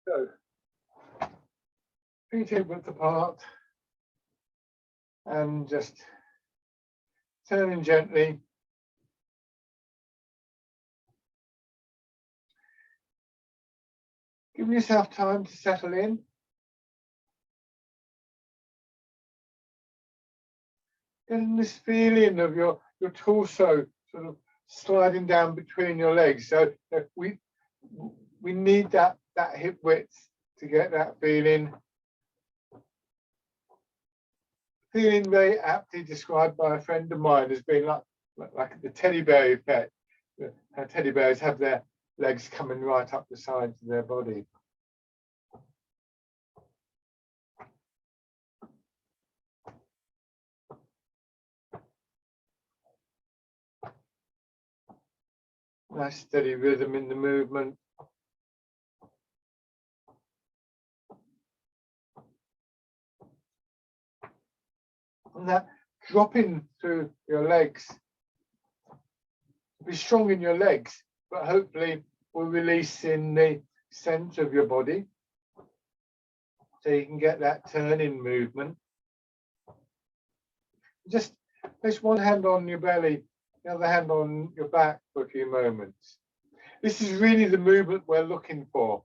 So, feet hip width apart, and just turning gently. Give yourself time to settle in. Getting this feeling of your torso sort of sliding down between your legs. So we need that hip width to get that feeling. Feeling very aptly described by a friend of mine as being like the teddy bear effect. How teddy bears have their legs coming right up the sides of their body. Nice steady rhythm in the movement. And that dropping through your legs. Be strong in your legs, but hopefully will release in the center of your body. So you can get that turning movement. Just place one hand on your belly, the other hand on your back for a few moments. This is really the movement we're looking for.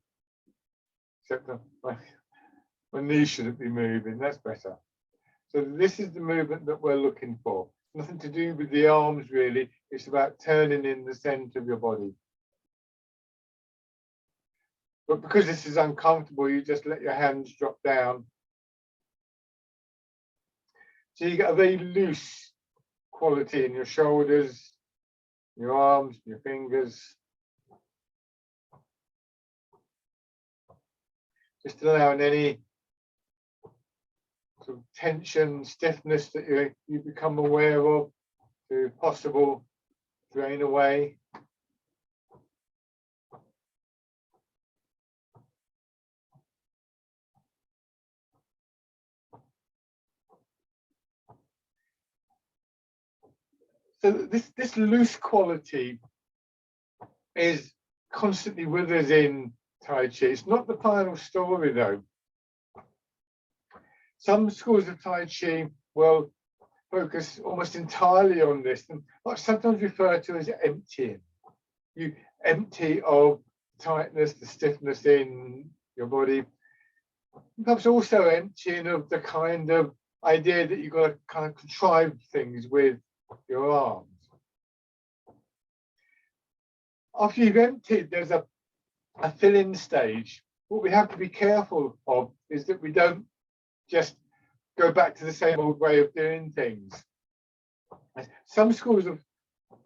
Except my knees shouldn't be moving, that's better. So this is the movement that we're looking for. Nothing to do with the arms really, it's about turning in the center of your body. But because this is uncomfortable, you just let your hands drop down. So you get a very loose quality in your shoulders, your arms, your fingers. Just allowing any sort of tension, stiffness that you become aware of to, if possible, drain away. So this loose quality is constantly with us in Tai Chi. It's not the final story though. Some schools of Tai Chi will focus almost entirely on this, and what's sometimes referred to as emptying. You empty of tightness, the stiffness in your body. Perhaps also emptying of the kind of idea that you've got to kind of contrive things with your arms. After you've emptied, there's a fill-in stage. What we have to be careful of is that we don't just go back to the same old way of doing things. Some schools of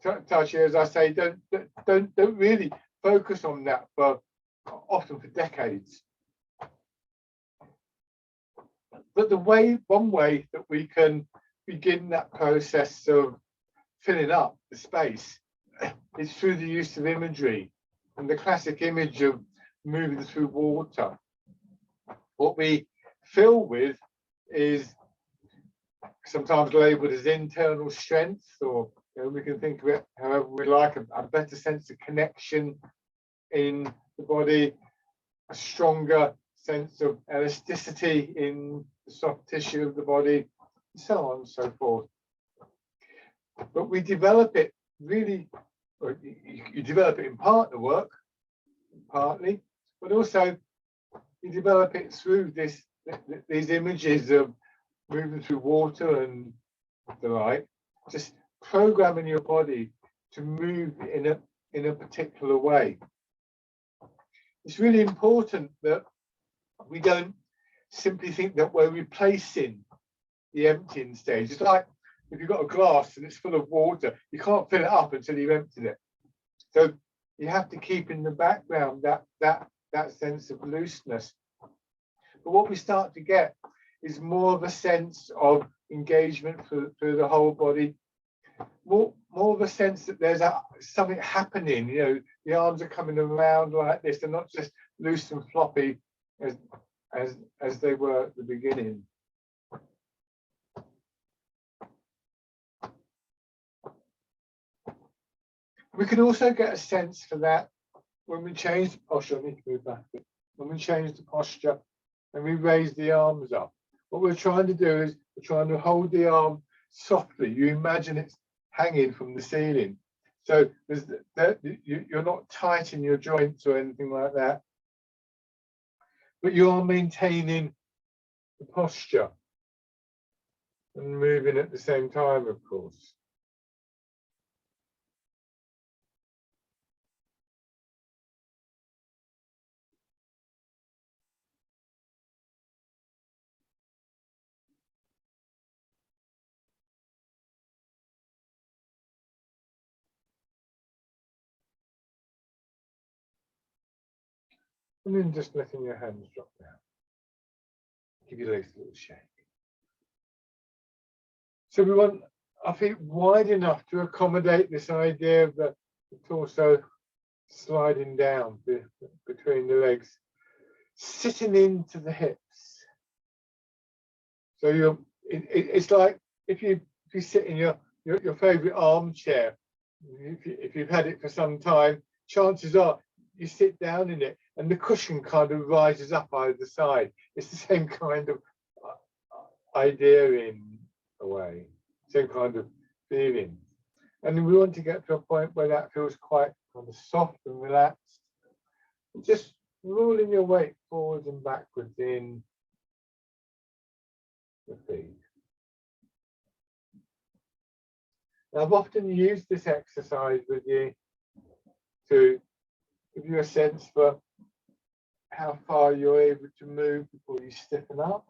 Tai Chi, as I say, don't really focus on that for often for decades. But one way that we can begin that process of filling up the space is through the use of imagery. And the classic image of moving through water. What we fill with is sometimes labeled as internal strength, or we can think of it however we like, a better sense of connection in the body, a stronger sense of elasticity in the soft tissue of the body, and so on and so forth. But we develop it really, or you develop it in partner work, partly, but also you develop it through these images of moving through water and the like, just programming your body to move in a particular way. It's really important that we don't simply think that we're replacing the emptying stage. It's like if you've got a glass and it's full of water, you can't fill it up until you've emptied it. So you have to keep in the background that sense of looseness. But what we start to get is more of a sense of engagement through the whole body, more of a sense that there's something happening. The arms are coming around like this. They're not just loose and floppy as they were at the beginning. We can also get a sense for that when we change. Oh, sure, I need to move back. and we change the posture and we raise the arms up. What we're trying to do is we're trying to hold the arm softly. You imagine it's hanging from the ceiling. So you're not tight in your joints or anything like that, but you are maintaining the posture and moving at the same time, of course. And then just letting your hands drop down. Give your legs a little shake. So we want our feet wide enough to accommodate this idea of the torso sliding down between the legs, sitting into the hips. So it's like if you sit in your favorite armchair, if you've had it for some time, chances are you sit down in it and the cushion kind of rises up either side. It's the same kind of idea in a way, same kind of feeling. And we want to get to a point where that feels quite kind of soft and relaxed. Just rolling your weight forwards and backwards in the feet. Now, I've often used this exercise with you to give you a sense for how far you're able to move before you stiffen up,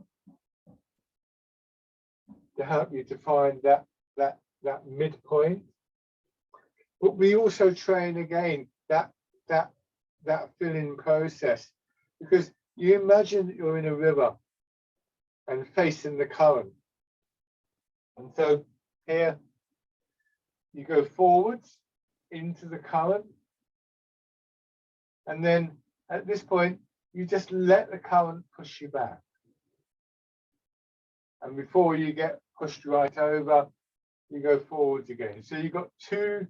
to help you to find that midpoint. But we also train again that filling process, because you imagine that you're in a river and facing the current. And so here you go forwards into the current. And then at this point, you just let the current push you back. And before you get pushed right over, you go forwards again. So you've got two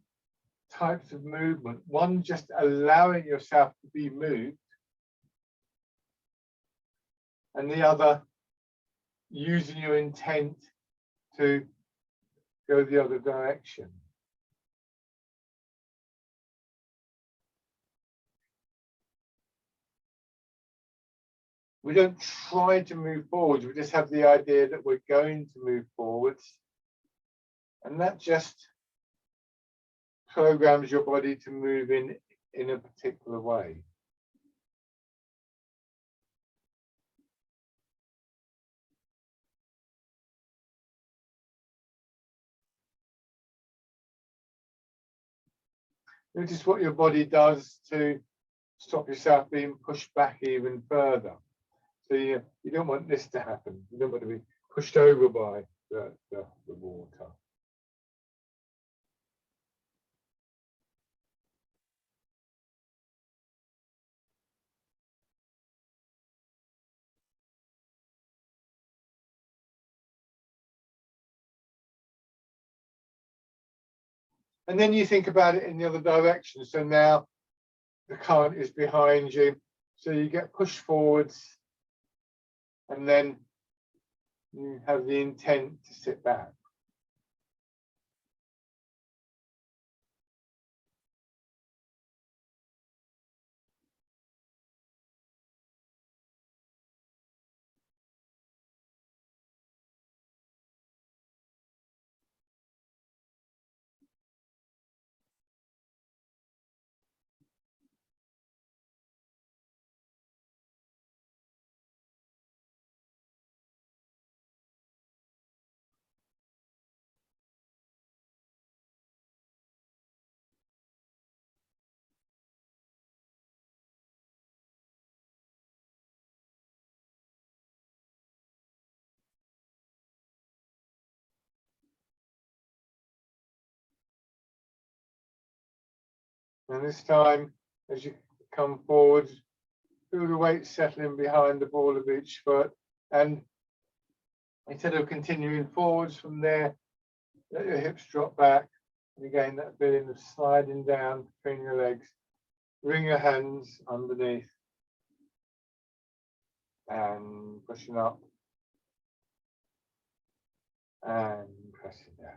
types of movement. One, just allowing yourself to be moved. And the other, using your intent to go the other direction. We don't try to move forwards, we just have the idea that we're going to move forwards. And that just programs your body to move in a particular way. Notice what your body does to stop yourself being pushed back even further. So you don't want this to happen. You don't want to be pushed over by the water. And then you think about it in the other direction. So now the current is behind you. So you get pushed forwards, and then you have the intent to sit back. And this time, as you come forward, feel the weight settling behind the ball of each foot. And instead of continuing forwards from there, let your hips drop back. And again, that feeling of sliding down between your legs. Bring your hands underneath. and pushing up and pressing down.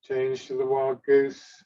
Change to the wild goose.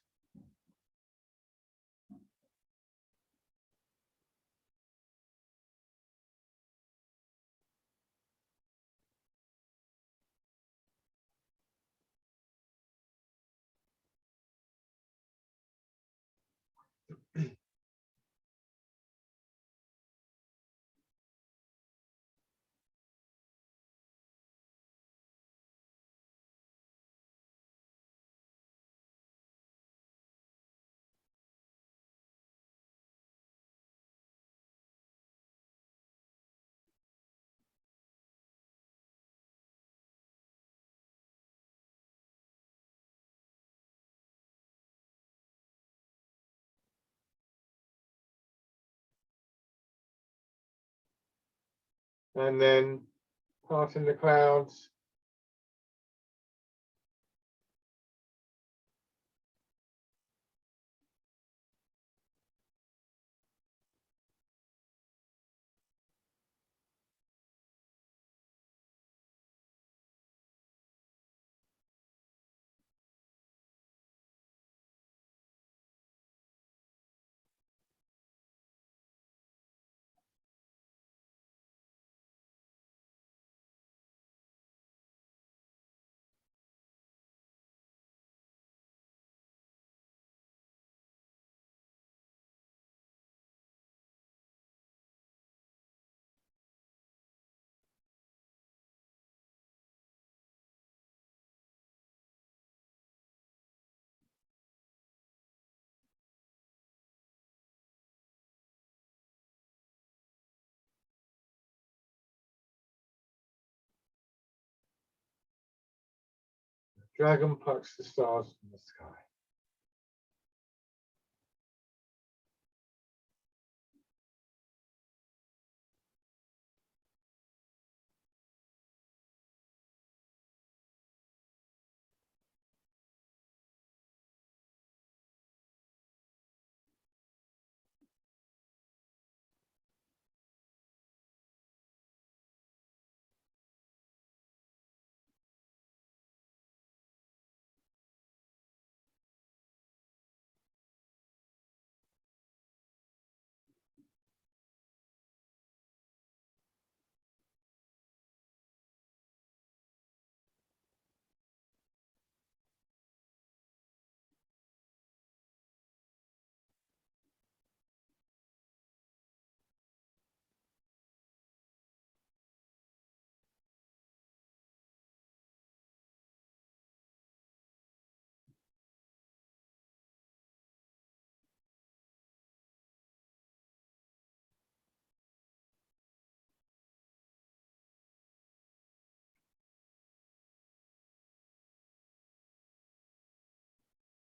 And then parting the clouds. Dragon plucks the stars from the sky.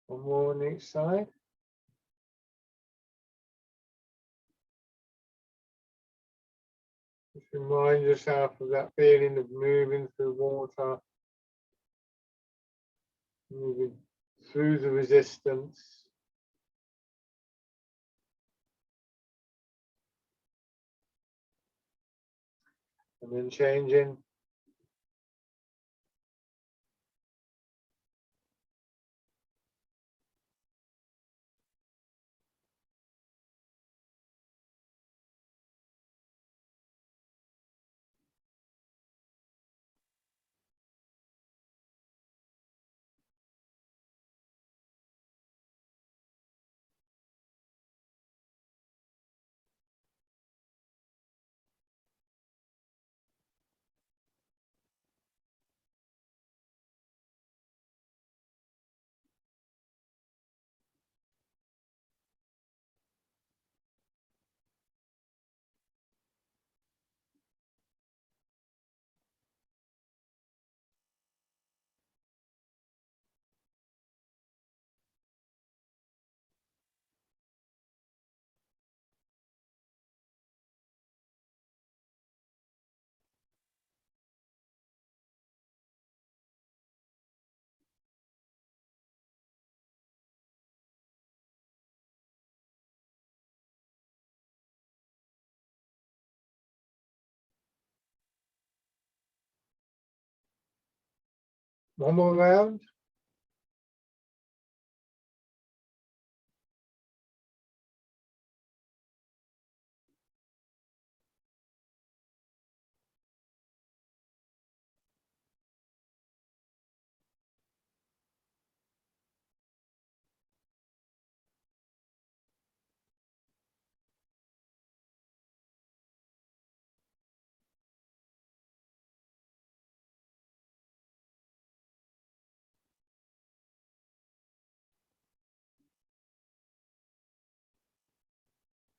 One more on each side. Just remind yourself of that feeling of moving through water, moving through the resistance. And then changing. One more round.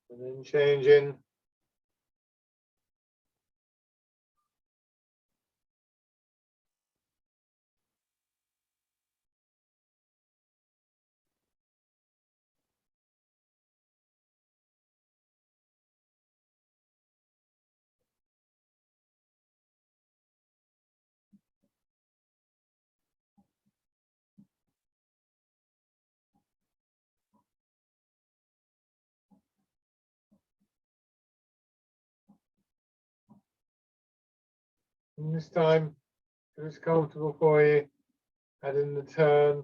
And then changing. And this time, if it's comfortable for you, add in the turn.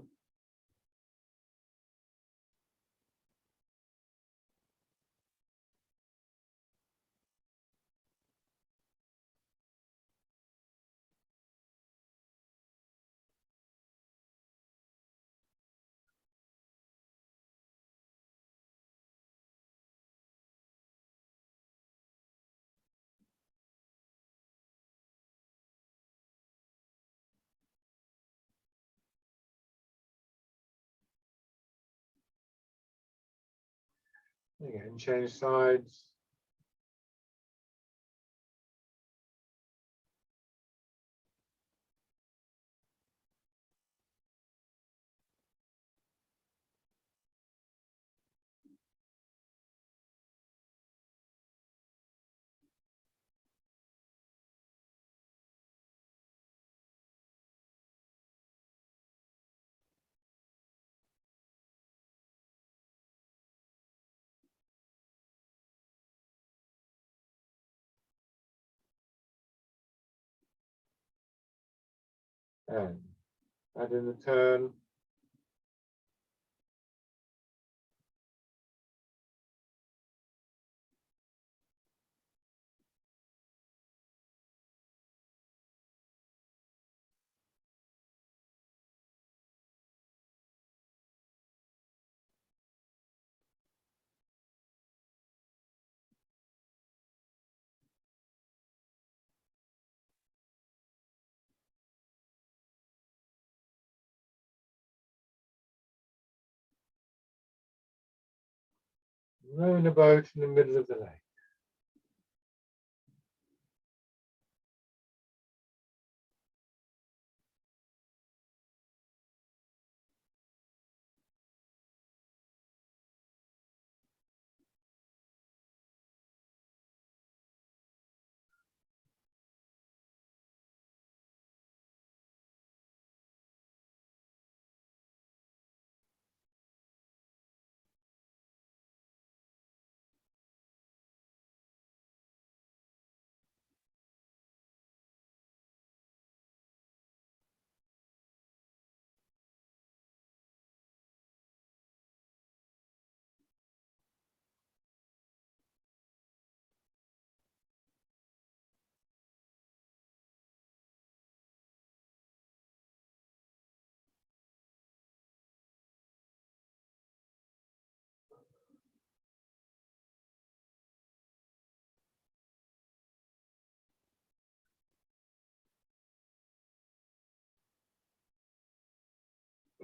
Again, change sides. And add in the turn. Rowing a boat in the middle of the lake.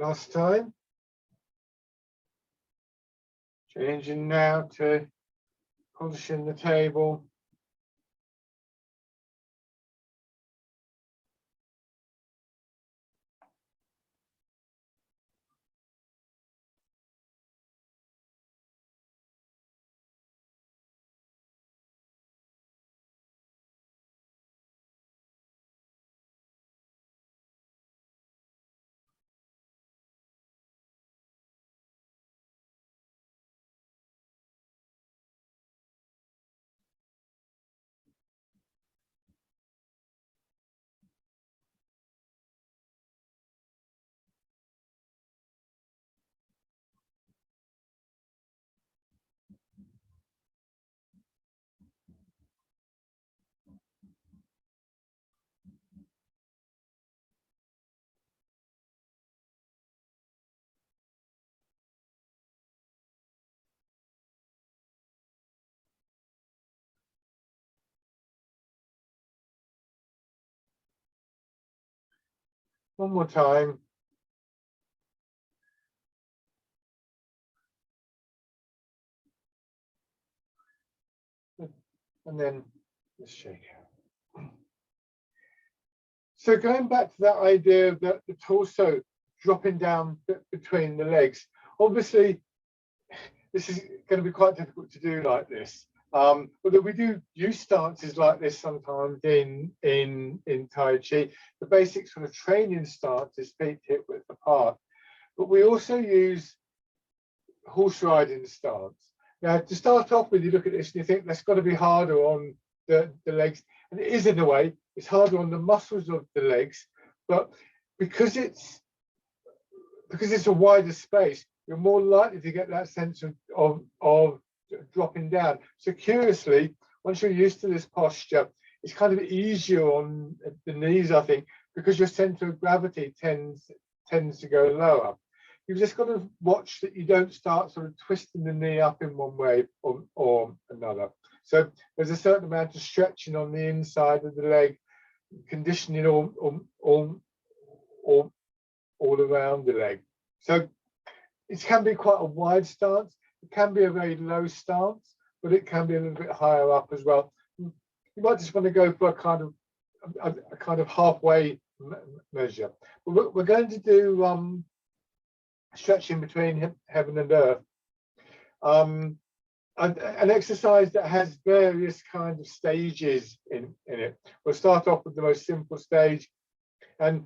Last time. Changing now to polishing the table. One more time. And then let's shake out. So going back to that idea of the torso dropping down between the legs, obviously this is going to be quite difficult to do like this. Although we do use stances like this sometimes in Tai Chi. The basic sort of training stance is feet hip width apart, but we also use horse riding stance. Now, to start off with, you look at this and you think that's got to be harder on the legs, and it is in a way. It's harder on the muscles of the legs, but because it's a wider space, you're more likely to get that sense of dropping down. So curiously, once you're used to this posture, it's kind of easier on the knees, I think, because your center of gravity tends to go lower. You've just got to watch that you don't start sort of twisting the knee up in one way or another. So there's a certain amount of stretching on the inside of the leg, conditioning all around the leg. So it can be quite a wide stance. It can be a very low stance, but it can be a little bit higher up as well. You might just want to go for a kind of halfway measure. But we're going to do stretching between heaven and earth. An exercise that has various kinds of stages in it. We'll start off with the most simple stage, and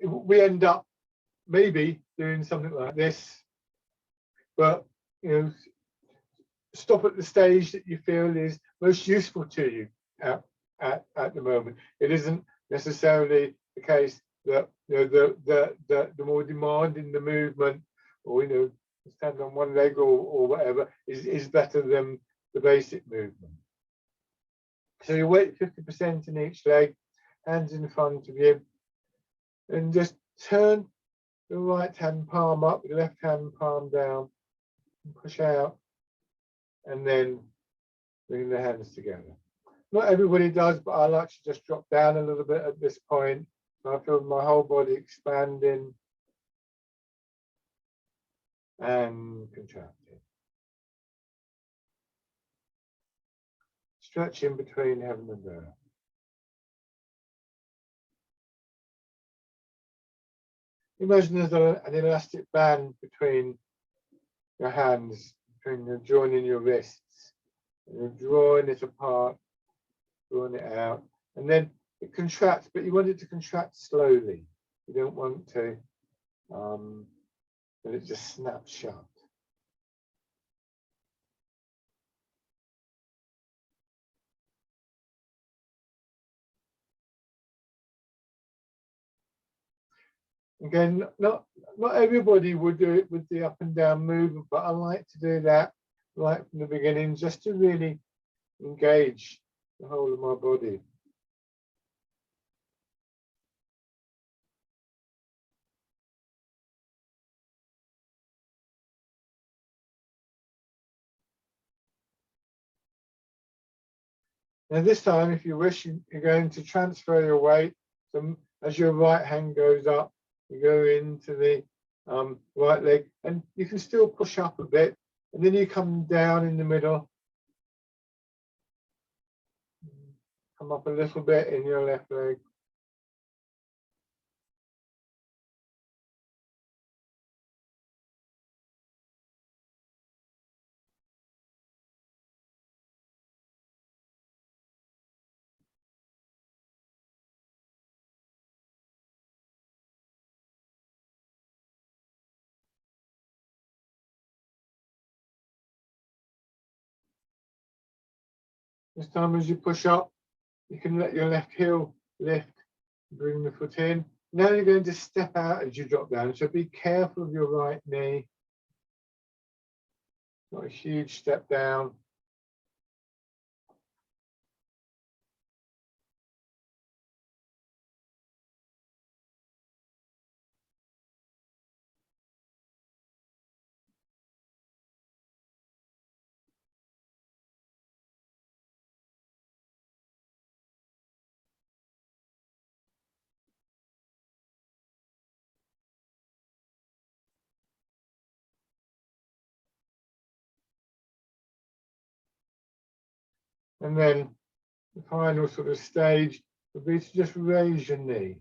we end up maybe doing something like this, but stop at the stage that you feel is most useful to you at the moment. It isn't necessarily the case that the more demanding the movement, or stand on one leg or whatever is better than the basic movement. So you weight 50% in each leg, hands in front of you, and just turn the right hand palm up, the left hand palm down, and push out, and then bring the hands together. Not everybody does, but I like to just drop down a little bit at this point. So I feel my whole body expanding and contracting. Stretching between heaven and earth. Imagine there's an elastic band between your hands, between the joining your wrists. And you're drawing it apart, drawing it out, and then it contracts, but you want it to contract slowly. You don't want to that it just snaps shut. Again, not everybody would do it with the up and down movement, but I like to do that right from the beginning, just to really engage the whole of my body. Now this time, if you wish, you're going to transfer your weight. So as your right hand goes up, you go into the right leg, and you can still push up a bit, and then you come down in the middle, come up a little bit in your left leg. This time as you push up, you can let your left heel lift, bring the foot in. Now you're going to step out as you drop down, so be careful of your right knee. Not a huge step down. And then the final sort of stage would be to just raise your knee.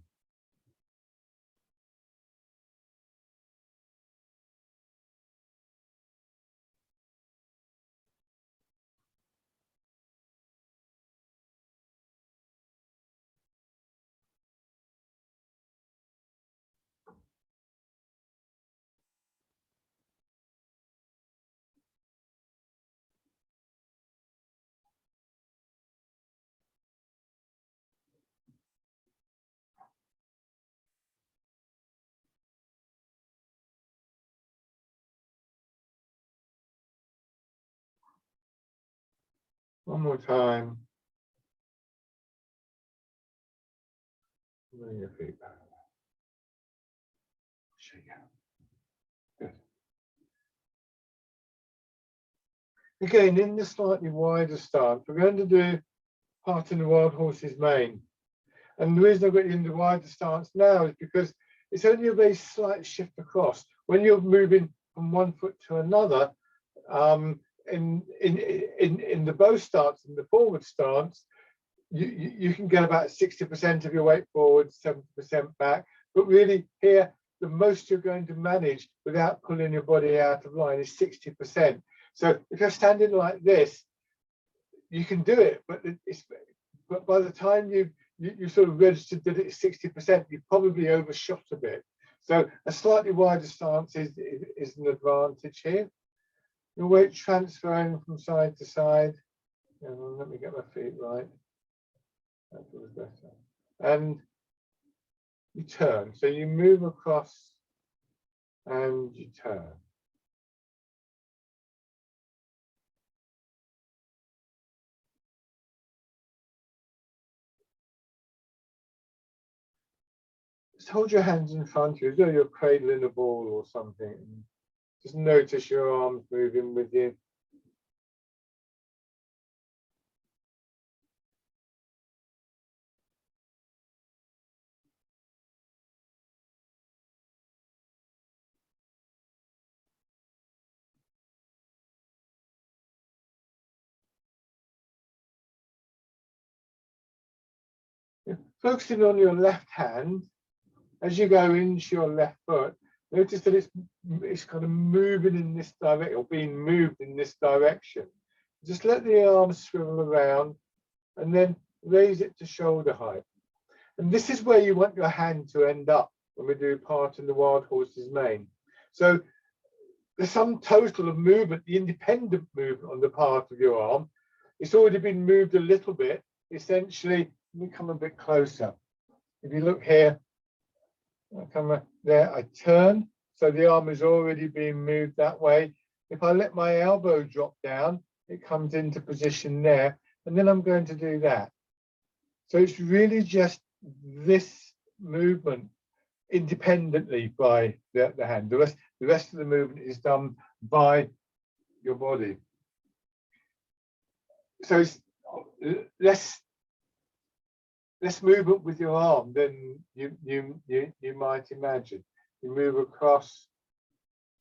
One more time. Bring your feet back. Shake out. Good. Again, in the slightly wider stance, we're going to do part in the wild horse's mane. And the reason I've got you in the wider stance now is because it's only a very slight shift across. When you're moving from one foot to another, in the bow stance, in the forward stance, you can get about 60% of your weight forward, 70% back. But really here, the most you're going to manage without pulling your body out of line is 60%. So if you're standing like this, you can do it, but by the time you sort of registered that it's 60%, you probably overshot a bit. So a slightly wider stance is an advantage here. Your weight transferring from side to side. Let me get my feet right. That feels better. And you turn. So you move across and you turn. Just hold your hands in front of you as though you're cradling a ball or something. Just notice your arms moving with you. Focusing on your left hand, as you go into your left foot, notice that it's kind of moving in this direction, or being moved in this direction. Just let the arms swivel around and then raise it to shoulder height. And this is where you want your hand to end up when we do part in the wild horse's mane. So the sum total of movement, the independent movement on the part of your arm, it's already been moved a little bit. Essentially, let me come a bit closer. If you look here, I come there, I turn, so the arm is already being moved that way. If I let my elbow drop down, it comes into position there, and then I'm going to do that. So it's really just this movement independently by the hand. The rest of the movement is done by your body. So it's less movement with your arm than you might imagine. You move across,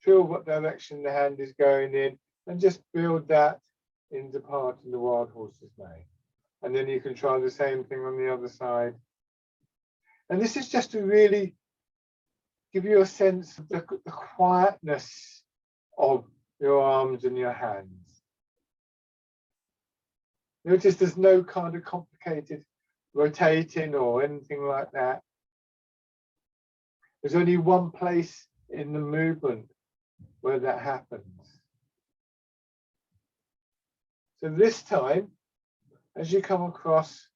feel what direction the hand is going in, and just build that into part in the wild horse's mane. And then you can try the same thing on the other side. And this is just to really give you a sense of the quietness of your arms and your hands. Notice there's no kind of complicated rotating or anything like that. There's only one place in the movement where that happens. So this time, as you come across,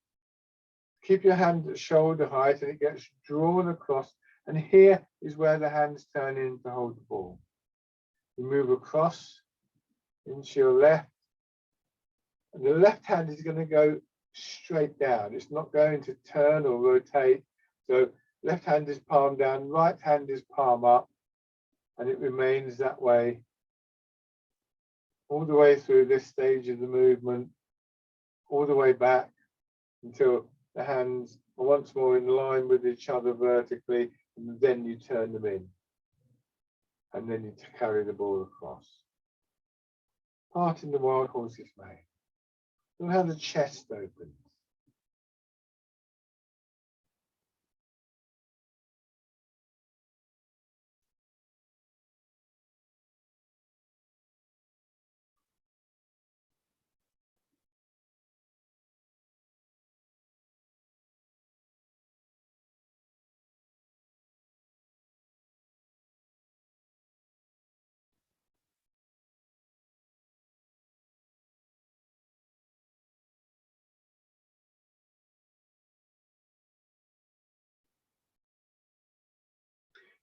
keep your hand at shoulder height and it gets drawn across, and here is where the hands turn in to hold the ball. You move across into your left, and the left hand is going to go straight down. It's not going to turn or rotate. So left hand is palm down, right hand is palm up, and it remains that way all the way through this stage of the movement, all the way back until the hands are once more in line with each other vertically, and then you turn them in, and then you carry the ball across. Part in the wild horse's mane. Feel how the chest opens.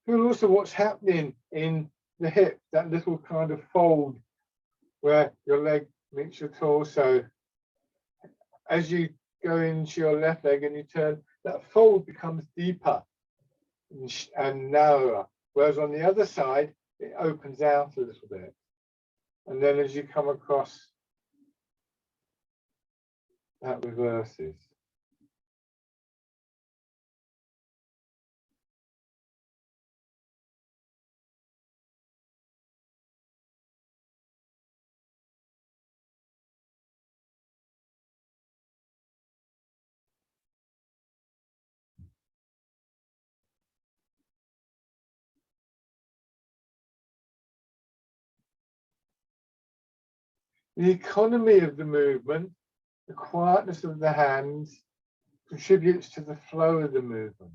Feel also what's happening in the hip, that little kind of fold where your leg meets your torso. As you go into your left leg and you turn, that fold becomes deeper and narrower. Whereas on the other side, it opens out a little bit. And then as you come across, that reverses. The economy of the movement, the quietness of the hands, contributes to the flow of the movement.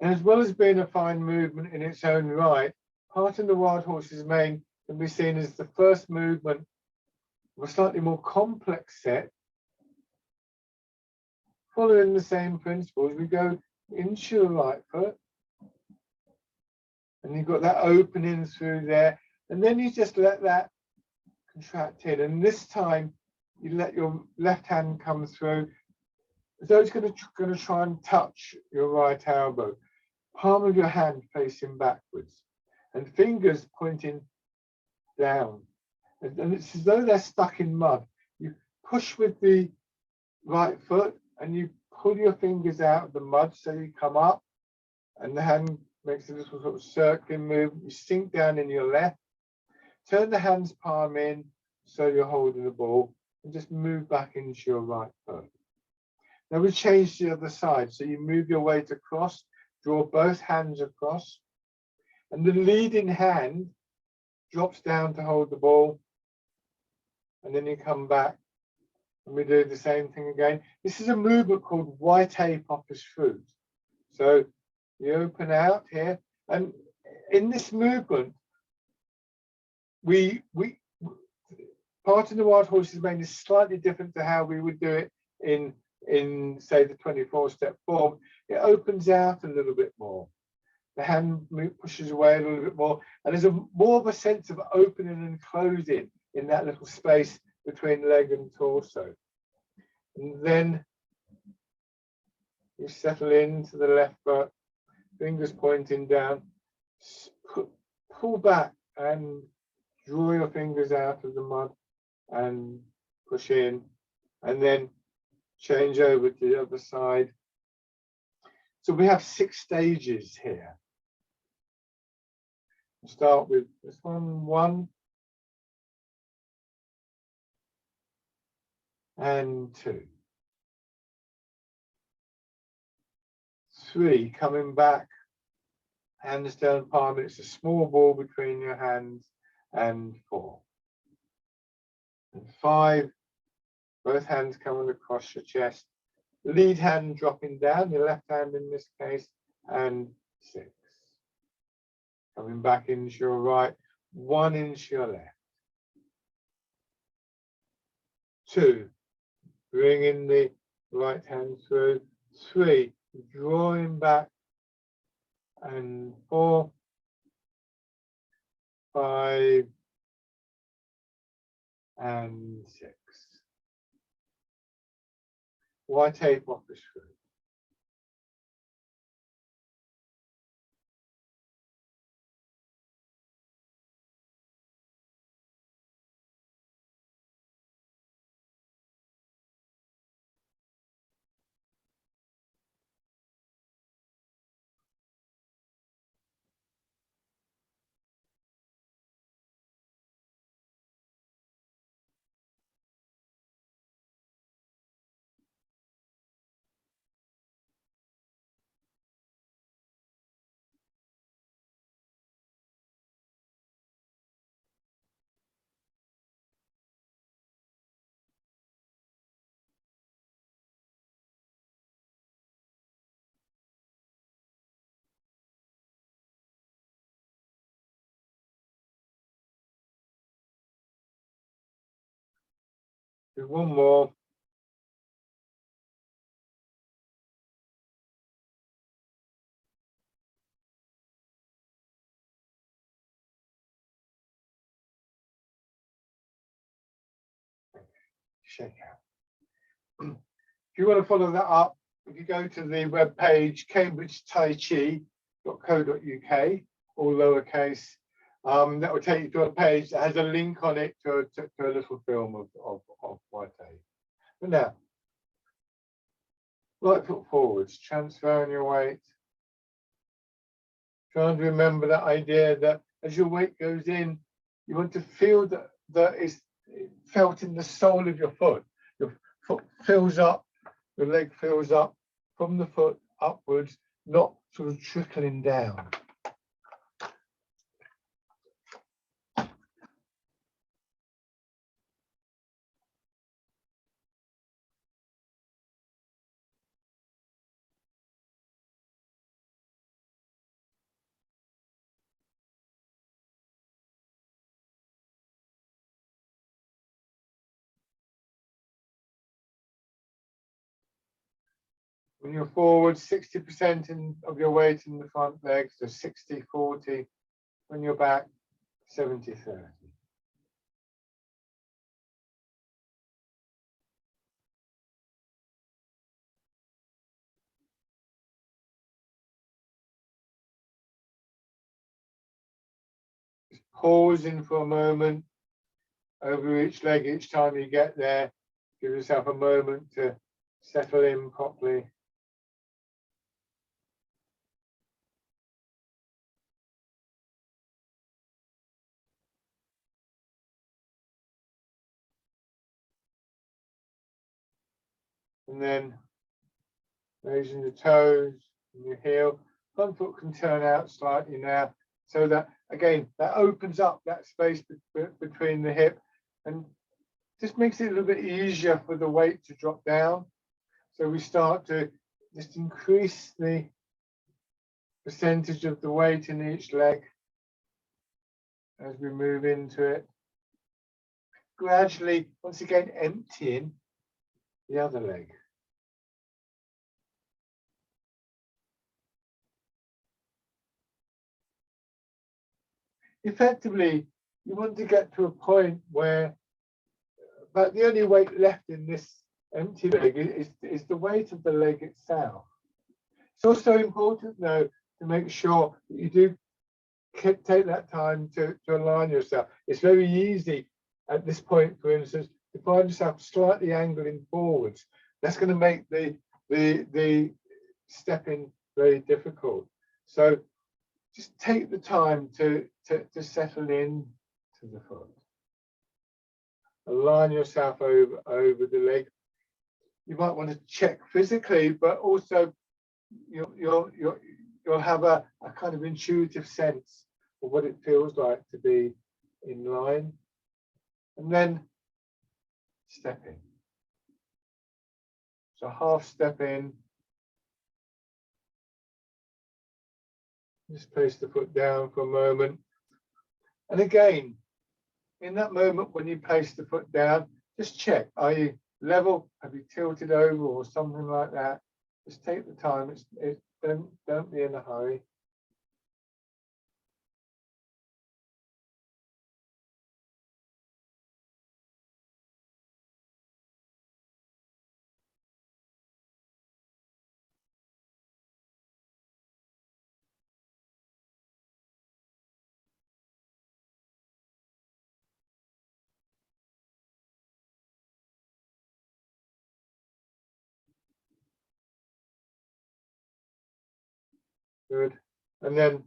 And as well as being a fine movement in its own right, part in the Wild Horse's Mane can be seen as the first movement of a slightly more complex set. Following the same principles, we go into the right foot, and you've got that opening through there, and then you just let that contract in, and this time you let your left hand come through, as though it's going to try and touch your right elbow. Palm of your hand facing backwards, and fingers pointing down, and it's as though they're stuck in mud. You push with the right foot, and you pull your fingers out of the mud, so you come up, and the hand makes a little sort of circling move. You sink down in your left, turn the hand's palm in, so you're holding the ball, and just move back into your right foot. Now we change the other side, so you move your weight across, draw both hands across, and the leading hand drops down to hold the ball, and then you come back, and we do the same thing again. This is a movement called white ape office fruit. So you open out here, and in this movement, part of the Wild Horse's Mane is slightly different to how we would do it in say the 24-step form. It opens out a little bit more. The hand pushes away a little bit more, and there's more of a sense of opening and closing in that little space between leg and torso. And then you settle into the left foot, fingers pointing down, pull back and draw your fingers out of the mud and push in, and then change over to the other side. So we have 6 stages here. We'll start with this one, 1 and 2. 3, coming back, hands down, palm. It's a small ball between your hands, and 4. And 5, both hands coming across your chest. Lead hand dropping down, your left hand in this case, and 6. Coming back into your right, 1 into your left. 2, bringing the right hand through. 3, drawing back and 4, 5, and 6. Why tape off the screw? Do one more. Shake out. If you want to follow that up, if you go to the web page cambridgetaichi.co.uk, all lowercase, that will take you to a page that has a link on it to a little film of White tape. But now, right foot forwards, transferring your weight. Trying to remember that idea that as your weight goes in, you want to feel that it's felt in the sole of your foot. Your foot fills up, your leg fills up from the foot upwards, not sort of trickling down. When you're forward, 60% of your weight in the front leg, so 60-40. When you're back, 70-30. Just pausing for a moment over each leg each time you get there. Give yourself a moment to settle in properly. And then raising the toes and your heel. Front foot can turn out slightly now, so that again that opens up that space between the hip and just makes it a little bit easier for the weight to drop down. So we start to just increase the percentage of the weight in each leg as we move into it. Gradually, once again, emptying the other leg. Effectively, you want to get to a point where but the only weight left in this empty leg is the weight of the leg itself. It's also important, though, to make sure that you do take that time to align yourself. It's very easy at this point, for instance, to find yourself slightly angling forwards. That's going to make the stepping very difficult. So just take the time to settle in to the foot. Align yourself over the leg. You might want to check physically, but also you'll have a kind of intuitive sense of what it feels like to be in line. And then step in. So half step in. Just place the foot down for a moment. And again, in that moment when you place the foot down, just check, are you level? Have you tilted over or something like that? Just take the time. Don't be in a hurry. Good. And then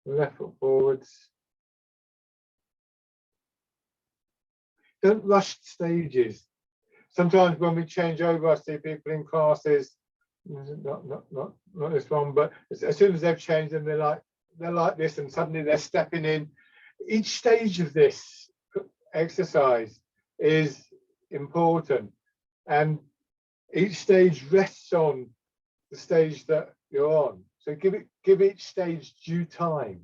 left foot forwards. Don't rush stages. Sometimes when we change over, I see people in classes, not this one, but as soon as they've changed them, they're like this, and suddenly they're stepping in. Each stage of this exercise is important, and each stage rests on the stage that you're on. So give each stage due time.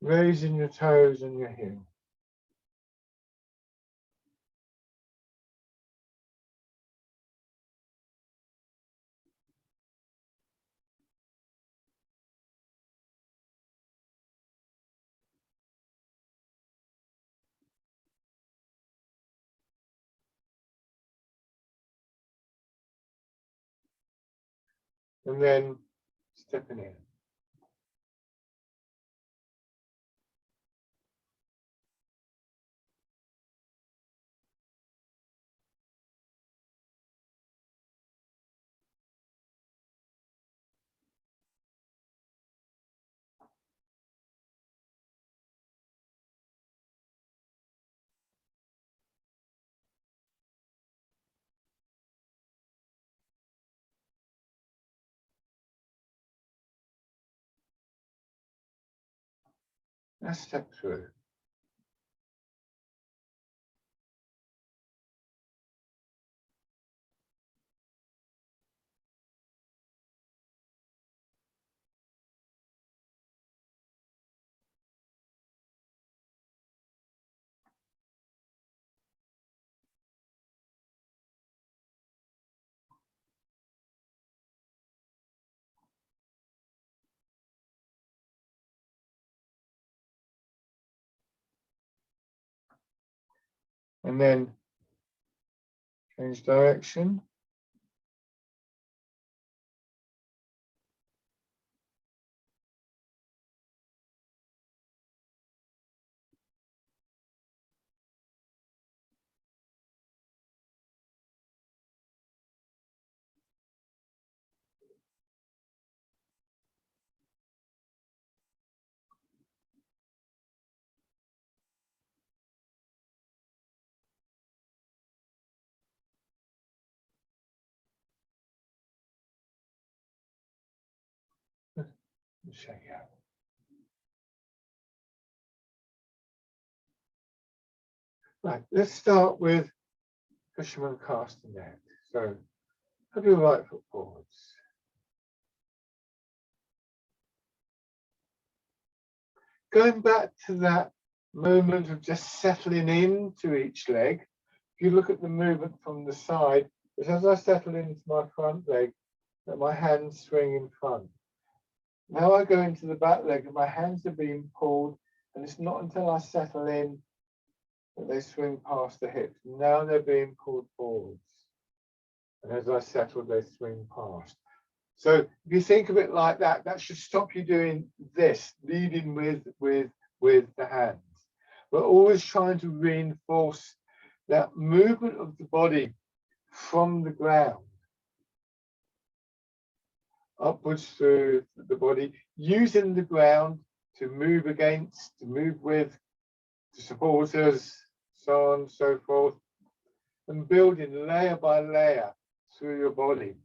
Raising your toes and your heel. And then stepping in. Now step through. And then change direction. Shake out. Right, let's start with fisherman castanet. So have your right foot forwards. Going back to that moment of just settling into each leg, if you look at the movement from the side, it's as I settle into my front leg that my hands swing in front. Now I go into the back leg and my hands are being pulled, and it's not until I settle in that they swing past the hips. Now they're being pulled forwards. And as I settle, they swing past. So if you think of it like that, that should stop you doing this, leading with the hands. We're always trying to reinforce that movement of the body from the ground upwards through the body, using the ground to move against, to move with, to support us, so on and so forth, and building layer by layer through your body.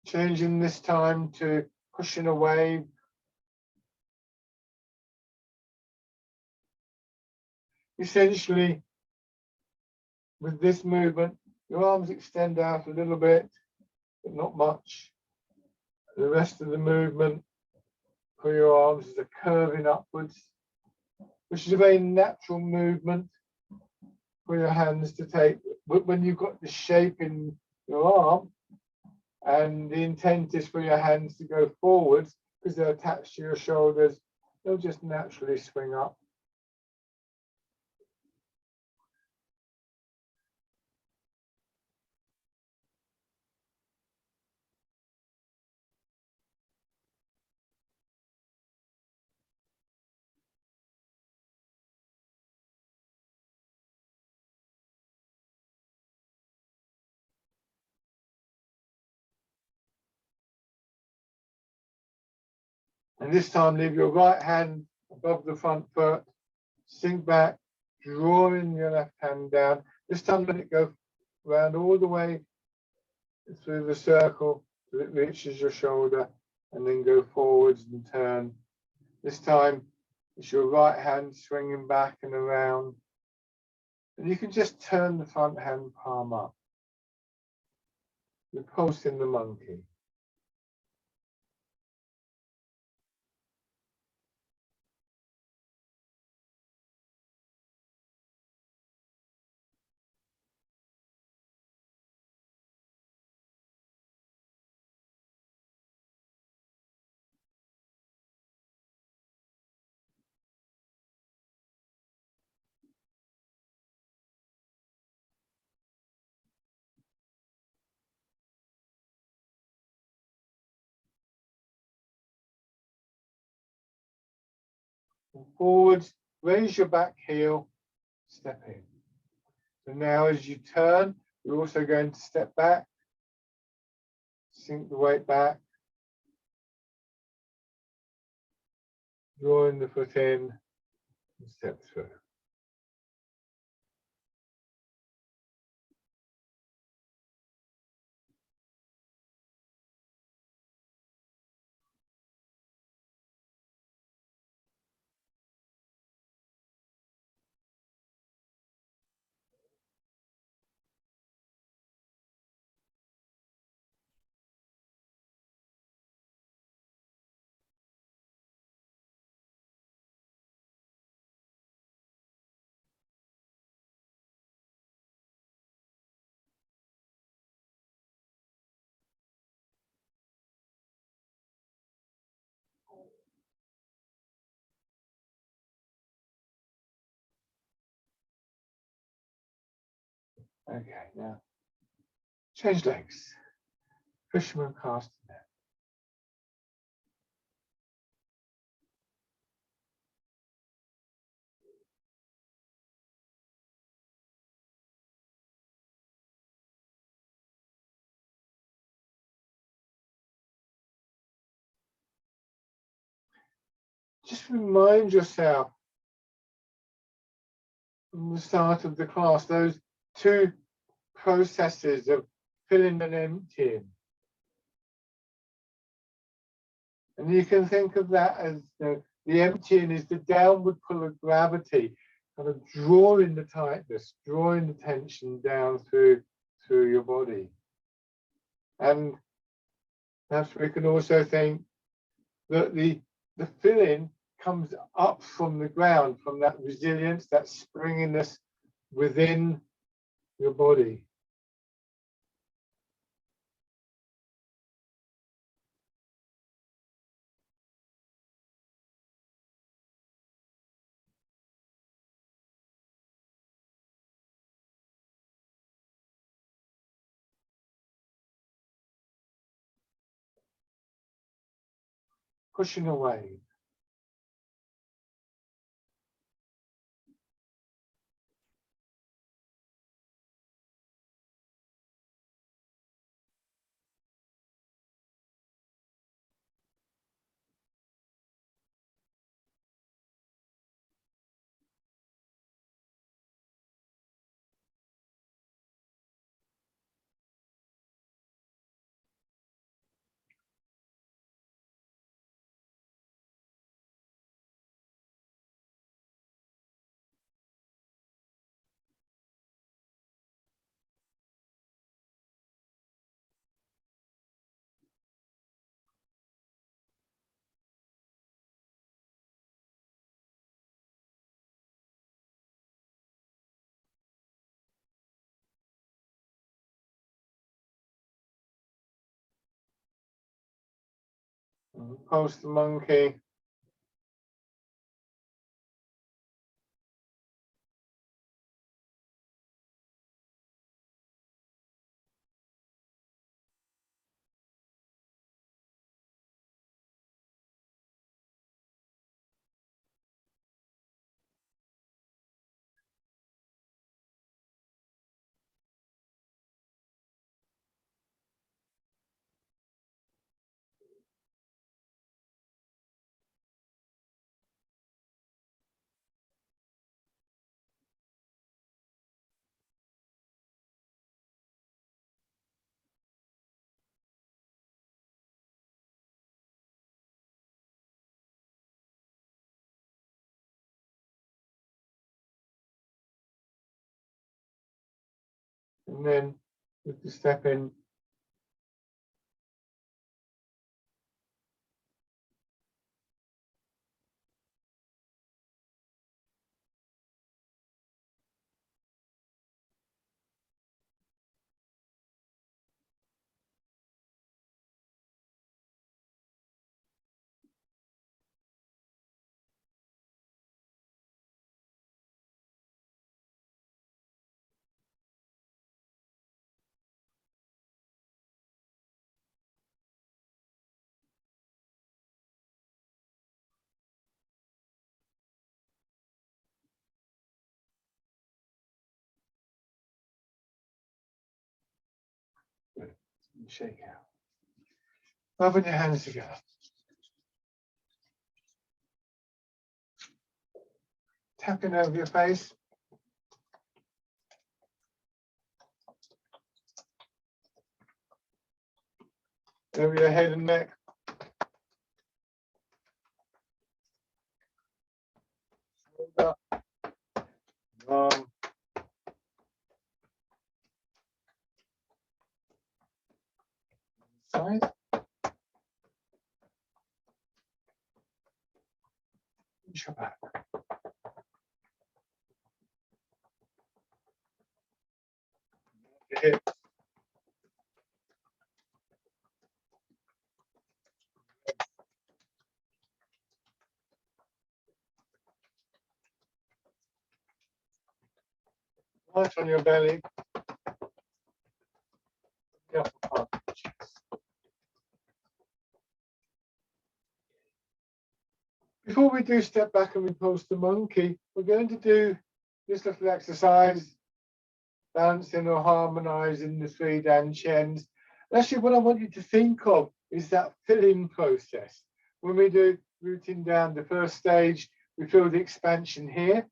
Changing this time to pushing away essentially, with this movement, your arms extend out a little bit, but not much. The rest of the movement for your arms is a curving upwards, which is a very natural movement for your hands to take. But when you've got the shape in your arm, and the intent is for your hands to go forwards because they're attached to your shoulders, they'll just naturally swing up. And this time, leave your right hand above the front foot, sink back, drawing your left hand down. This time, let it go round all the way through the circle till it reaches your shoulder, and then go forwards and turn. This time, it's your right hand swinging back and around. And you can just turn the front hand palm up. You're pulsing the monkey. Forwards, raise your back heel, step in. So now as you turn, you're also going to step back, sink the weight back, drawing the foot in, and step through. Okay, now change legs. Fisherman cast net. Just remind yourself from the start of the class, those two processes of filling and emptying. And you can think of that as the emptying is the downward pull of gravity, kind of drawing the tightness, drawing the tension down through your body. And perhaps we can also think that the filling comes up from the ground, from that resilience, that springiness within your body. Pushing away. Pulse the monkey. And then with the step in. Shake out. Rubbing your hands together. Tapping over your face. Over your head and neck. Shoulder. Arm. Side. Your back. Your hips. Light on your belly. The upper part of the chest. Before we do step back and we pulse the monkey, we're going to do this little exercise, balancing or harmonizing the three Dan Chens. Actually, what I want you to think of is that filling process. When we do rooting down the first stage, we feel the expansion here,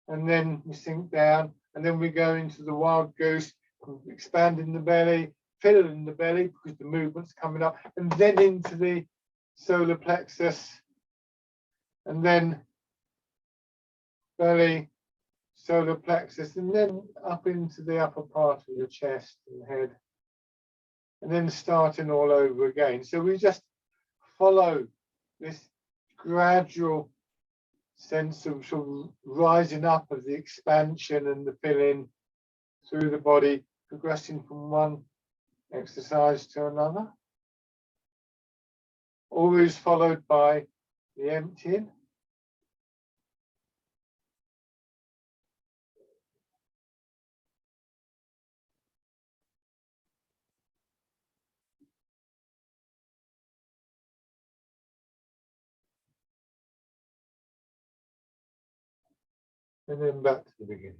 and then we sink down, and then we go into the wild goose, expanding the belly, filling the belly because the movement's coming up, and then into the solar plexus, and then belly, solar plexus, and then up into the upper part of your chest and head, and then starting all over again. So we just follow this gradual sense of sort of rising up of the expansion and the filling through the body, progressing from one exercise to another, always followed by the emptying. And then back to the beginning.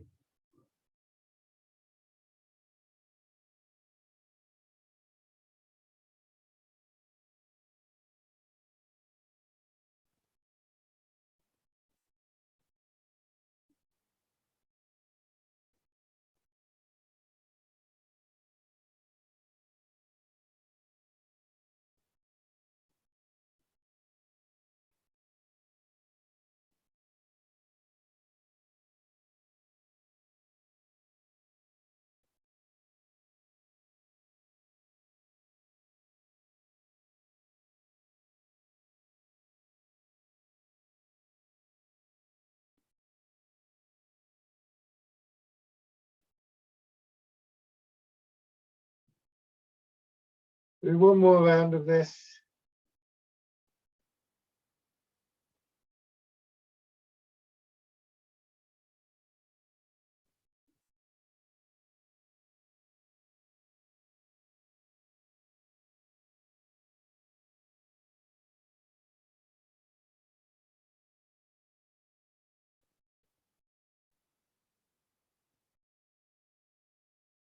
Do one more round of this.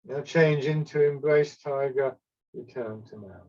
Now change into embrace tiger, return to mountain.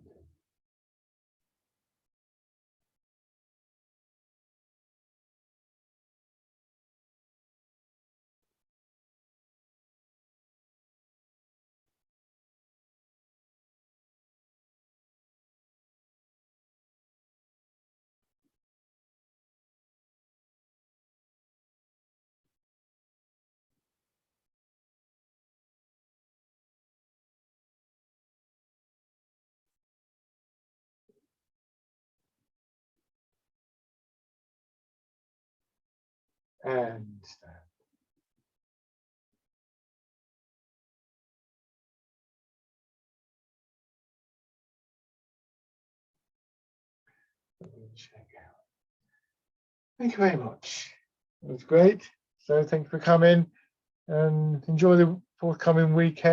And stand. Check out. Thank you very much. It was great. So thank you for coming and enjoy the forthcoming weekend.